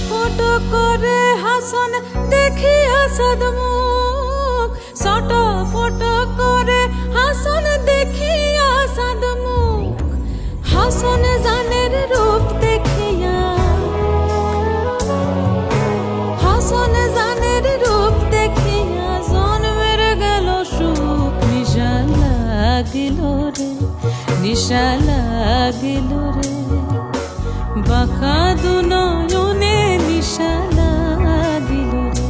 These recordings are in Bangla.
ফটো করে হাসন দেখি হাসদ মুখ, সটো ফটো করে হাসন দেখি হাসদ মুখ। হাসন জানের রূপ দেখিয়া, হাসন জানের রূপ দেখিয়া জন্মের গেল সুখ। নিশা লাগিল রে, নিশা লাগিল রে, বাঁকা দু নয়নে নিশা লাগিল রে,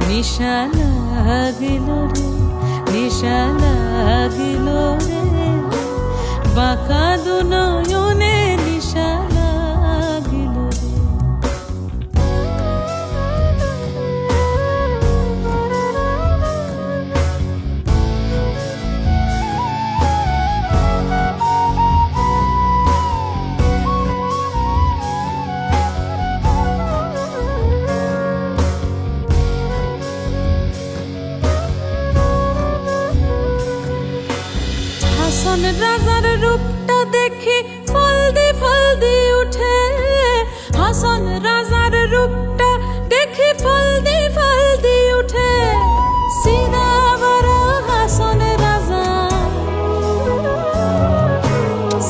নিশা লাগিল রে, নিশা লাগিল রে, বাঁকা দু নয়নে নিশা লাগিল রে। হাসন রাজার রূপটা দেখি ফলদি ফলদি উঠে, হাসন রাজার রূপটা দেখি ফলদি ফলদি উঠে। সিধা বড় হাসন রাজা,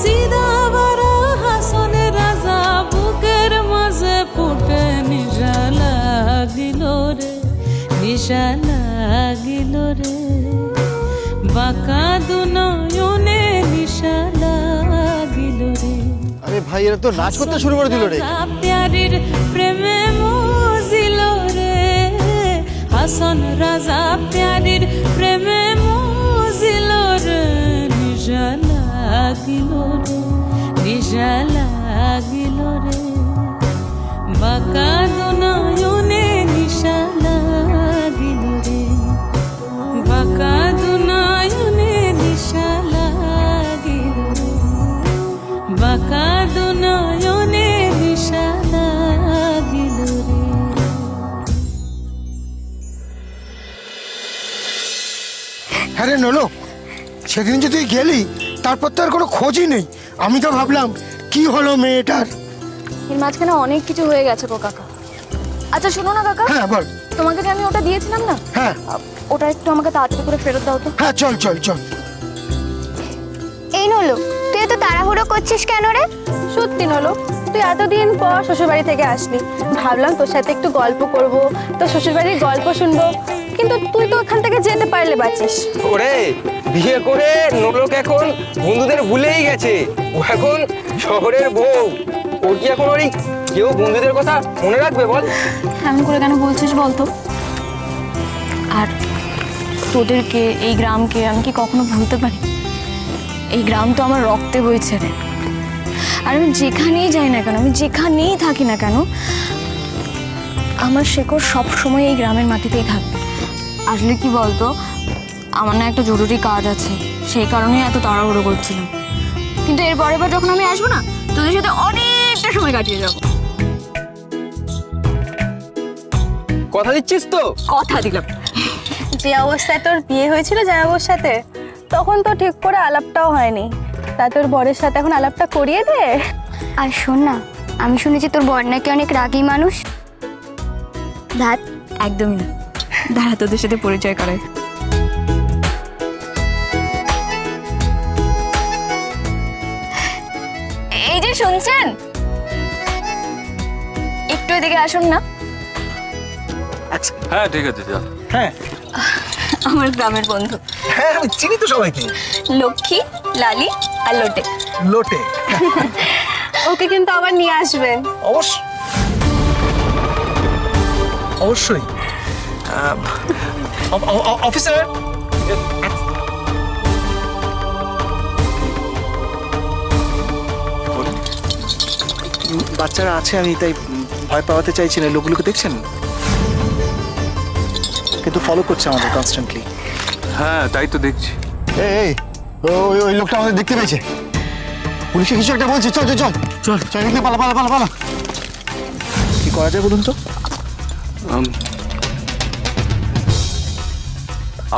সিধা বড় হাসন রাজা, বুকের মাঝে ফুটে। নিশা লাগিল রে, নিশা লাগিল রে, বাঁকা দু নয়নে নিশা লাগিল রে। আরে ভাই এরা তো নাচ করতে শুরু করে দিল রে। প্যারির প্রেমে মজিল রে, হাসন রাজা প্যারির প্রেমে মজিল রে। নিশা লাগিল রে, নিশা লাগিল রে, বাঁকা দু নয়নে নিশা লাগিল রে, বাঁকা দু নয়নে নিশা লাগিল রে, বাঁকা দু নয়নে নিশা লাগিল রে। হ্যাঁ রে নলো, সেদিন যে তুই গেলি তারপর তো আর কোনো খোঁজই নেই। আমি তো ভাবলাম কি হলো মেয়েটার। এর মাঝখানে অনেক কিছু হয়ে গেছে গো কাকা। আচ্ছা শোনো না কাকা, হ্যাঁ বল। তোমাকে যে আমি ওটা দিয়েছিলাম না, হ্যাঁ ওটা একটু আমাকে তাড়াতাড়ি করে ফেরত দাও তো। হ্যাঁ চল চল চল। এই নলো, তুই এত তাড়াহুড়ো করছিস কেন রে? সত্যি নলো, তুই এতদিন পর শ্বশুরবাড়ি থেকে আসলি, ভাবলাম তোর সাথে একটু গল্প করব, তোর শ্বশুরবাড়ির গল্প শুনবো, কিন্তু তুই তো ওখান থেকে যেতে পারলে বাঁচিস। ওরে বিয়ে করে নোলক এখন বন্ধুদের ভুলেই গেছে। ও এখন শহরের বউ। ও কি এখন ওই কেউ বন্ধুদের কথা মনে রাখবে বল? এমন করে কেন বলছিস বলতো? আর তোদেরকে, এই গ্রামকে আমি কি কখনো ভুলতে পারি? এই গ্রাম তো আমার রক্তে বইছে রে। আর আমি যেখানেই যাই না কেন, আমি যেখানেই থাকি না কেন, আমার শেকড় সবসময় এই গ্রামের মাটিতেই থাকবে। আসলে কি বলতো, আমার না একটা জরুরি কাজ আছে, সেই কারণেই এত তাড়াহুড়ো করছিলাম। কিন্তু এর পরের বার যখন আমি আসবো না, তোদের সাথে অনেকটা সময় কাটিয়ে যাবো। কথা দিচ্ছিস তো? কথা দিলাম। যে অবস্থায় তোর বিয়ে হয়েছিল জামাইবাবুর সাথে, তখন তো ঠিক করে আলাপটাও হয়নি। তা তোর বরের সাথে এখন আলাপটা করিয়ে দে। আর শোন না, আমি শুনেছি তোর বর নাকি অনেক রাগী মানুষ। ধ্যাত, একদমই না। দাঁড়া তোদের সাথে পরিচয় করাই। এই যে শুনছেন, একটু এদিকে আসুন না। হ্যাঁ ঠিক আছে যা। হ্যাঁ আমার গ্রামের বন্ধু হ্যাঁ আমি চিনি তো সবাইকে। লক্ষ্মী, লালি আর লোটে। লোটে ওকে কিন্তু আবার নিয়ে আসবে। অবশ্যই। অফিসার বাচ্চারা আছে, আমি তাই ভয় পাওয়াতে চাইছি না। লোকগুলোকে দেখছেন কিন্তু ফলো করছে আমাদের কনস্ট্যান্টলি। হ্যাঁ তাই তো দেখছি। এই ওই ওই লোকটা আমাদের দেখতে পেয়েছে। পুলিশে কিছু একটা বলছে। চল চল চল চল চল, এখানে পালা পালা পালা পালা। কি করা যায় বলুন তো?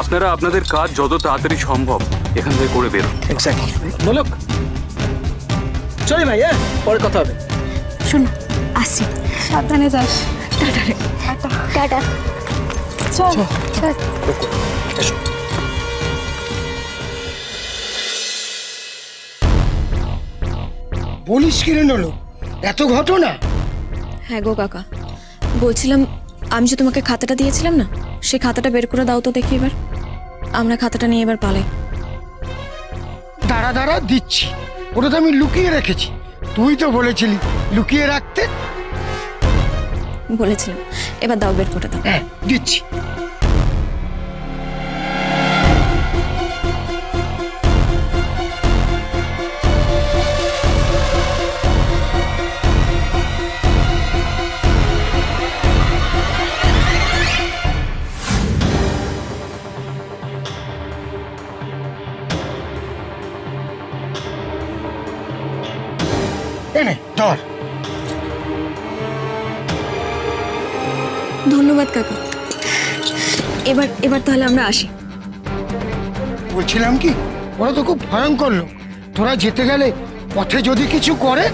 আপনারা আপনাদের কাজ যত তাড়াতাড়ি সম্ভব এখান থেকে করে বেরোন। এক্স্যাক্টলি। বলো চলি ভাই, হ্যাঁ পরে কথা হবে। শুন, আসছি। সাবধানে যাস। টাটা। চল চল। বলিস কি রে নলো, এত ঘটনা? হ্যাঁ গো কাকা, বলছিলাম আমি যে তোমাকে খাতাটা দিয়েছিলাম না, সেই খাতাটা বের করে দাও তো দেখি এবার। আমরা খাতাটা নিয়ে এবার পালাই। দাঁড়া দাঁড়া, দিচ্ছি। ওটা তো আমি লুকিয়ে রেখেছি, তুই তো বলেছিলি লুকিয়ে রাখতে। বলেছিলাম, এবার দাও, বের করে দাও। হ্যাঁ, দিচ্ছি। এনে ধর। ধন্যবাদ কাকা। এবার এবার তাহলে আমরা আসি। বলছিলাম কি, ওরা তো খুব ভয়ঙ্কর লোক। তোরা যেতে গেলে পথে যদি কিছু করে।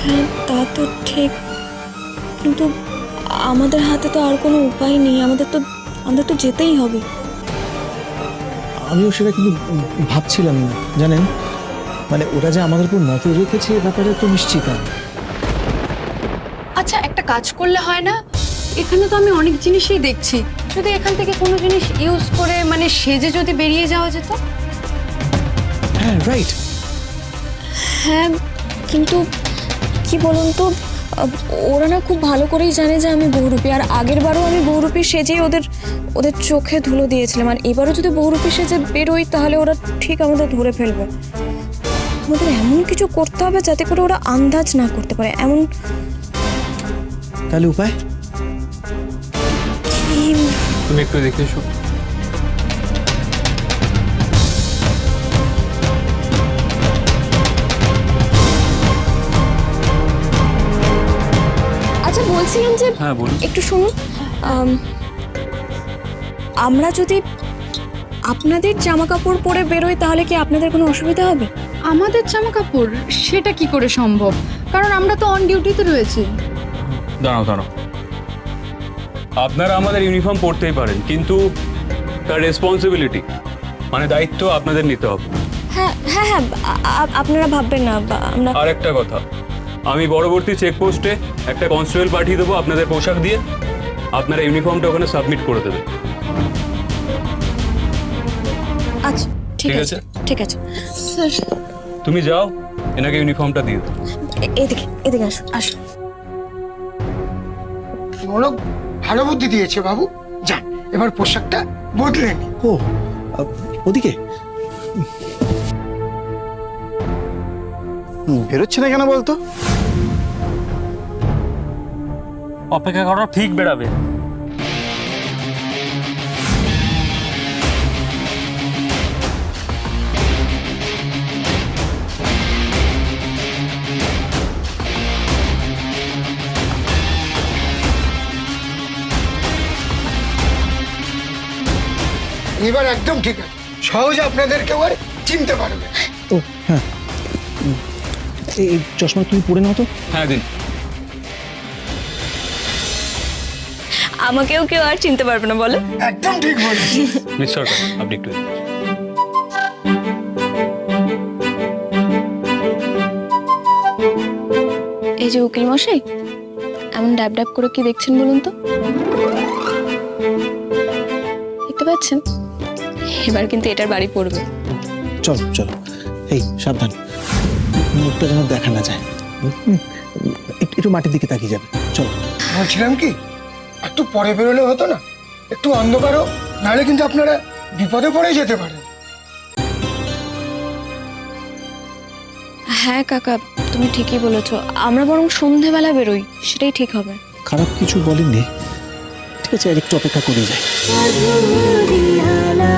হ্যাঁ তা তো ঠিক, কিন্তু আমাদের হাতে তো আর কোনো উপায় নেই। আমাদের তো যেতেই হবে। আমিও সেটা কিন্তু ভাবছিলাম, জানেন, মানে ওরা যে আমাদের উপর নজর রেখেছে এ ব্যাপারে তো নিশ্চিত আমি। আচ্ছা একটা কাজ করলে হয় না, এখানে তো আমি অনেক জিনিসই দেখছি, যদি এখান থেকে কোনো জিনিস ইউজ করে মানে সেজে যদি বেরিয়ে যাওয়া যেত। হ্যাঁ রাইট। হ্যাঁ কিন্তু কি বলুন তো, ওরা না খুব ভালো করেই জানে যে আমি বহুরূপী, আর আগের বারও আমি বহুরূপী সেজেই ওদের চোখে ধুলো দিয়েছিলাম। আর এবারও যদি বহুরূপী সেজে বেরোই তাহলে ওরা ঠিক আমাদের ধরে ফেলবে। আমাদের এমন কিছু করতে হবে যাতে করে ওরা আন্দাজ না করতে পারে। এমন তাহলে উপায় তুমি একটু দেখে এসো। আচ্ছা বলছিলাম যে হ্যাঁ বলুন। একটু শুনুন, আমরা যদি আপনাদের জামা কাপড় পরে বেরোই তাহলে কি আপনাদের কোনো অসুবিধা হবে? আমাদের জামা কাপড় সেটা কি করে সম্ভব, কারণ আমরা তো অন ডিউটিতে রয়েছি। দাঁড়াও, আপনারা আমাদের ইউনিফর্ম পরতেই পারেন, কিন্তু তার রেসপন্সিবিলিটি মানে দায়িত্ব আপনাদের নিতে হবে। হ্যাঁ হ্যাঁ হ্যাঁ, আপনারা ভাববেন না, আমরা আর একটা কথা, আমি পরবর্তী চেকপোস্টে একটা কনস্টেবল পাঠিয়ে দেবো আপনাদের পোশাক দিয়ে। আপনারা ইউনিফর্মটা ওখানে সাবমিট করে দেবেন। আচ্ছা ঠিক ঠিক আছে আছে। ঠিক আছে স্যার। তুমি যাও, এনাকে ইউনিফর্মটা দিয়ে দাও। এদিকে আসো। ওরা ভালো বুদ্ধি দিয়েছে বাবু। যা, এবার পোশাকটা বদলে নি। ও ওদিকে বেরোচ্ছে না কেন বলতো? অপেক্ষা করো, ঠিক বেরাবে। এবার একদম ঠিক আছে, সহজে আপনাদের কেউ আর চিনতে পারবে। ও হ্যাঁ, এই চশমা তুমি পরে নাও তো। হ্যাঁ দিন। আমাকেও কেউ আর চিনতে পারবে না বলো। একদম ঠিক বলেছি। মিস সরকার, আপনি একটু এই যে উকিল মশাই, এমন ড্যাব ড্যাব করে কি দেখছেন বলুন তো? দেখতে পাচ্ছেন? এবার কিন্তু এটার বাড়ি পড়বে। চলো চলো, এই সাবধান, মুখটা যেন দেখা না যায়। একটু মাটির দিকে তাকিয়ে যাবে। চলো। বলছিলাম কি, একটু পরে বেরোলে হতো না? একটু অন্ধকারও, নাহলে কিন্তু আপনারা বিপদে পড়ে যেতে পারেন। হ্যাঁ কাকা, তুমি ঠিকই বলেছো, আমরা বরং সন্ধেবেলা বেরোই, সেটাই ঠিক হবে। খারাপ কিছু বলেননি, ঠিক আছে, আর একটু অপেক্ষা করে যায়। মধুরিয়ালা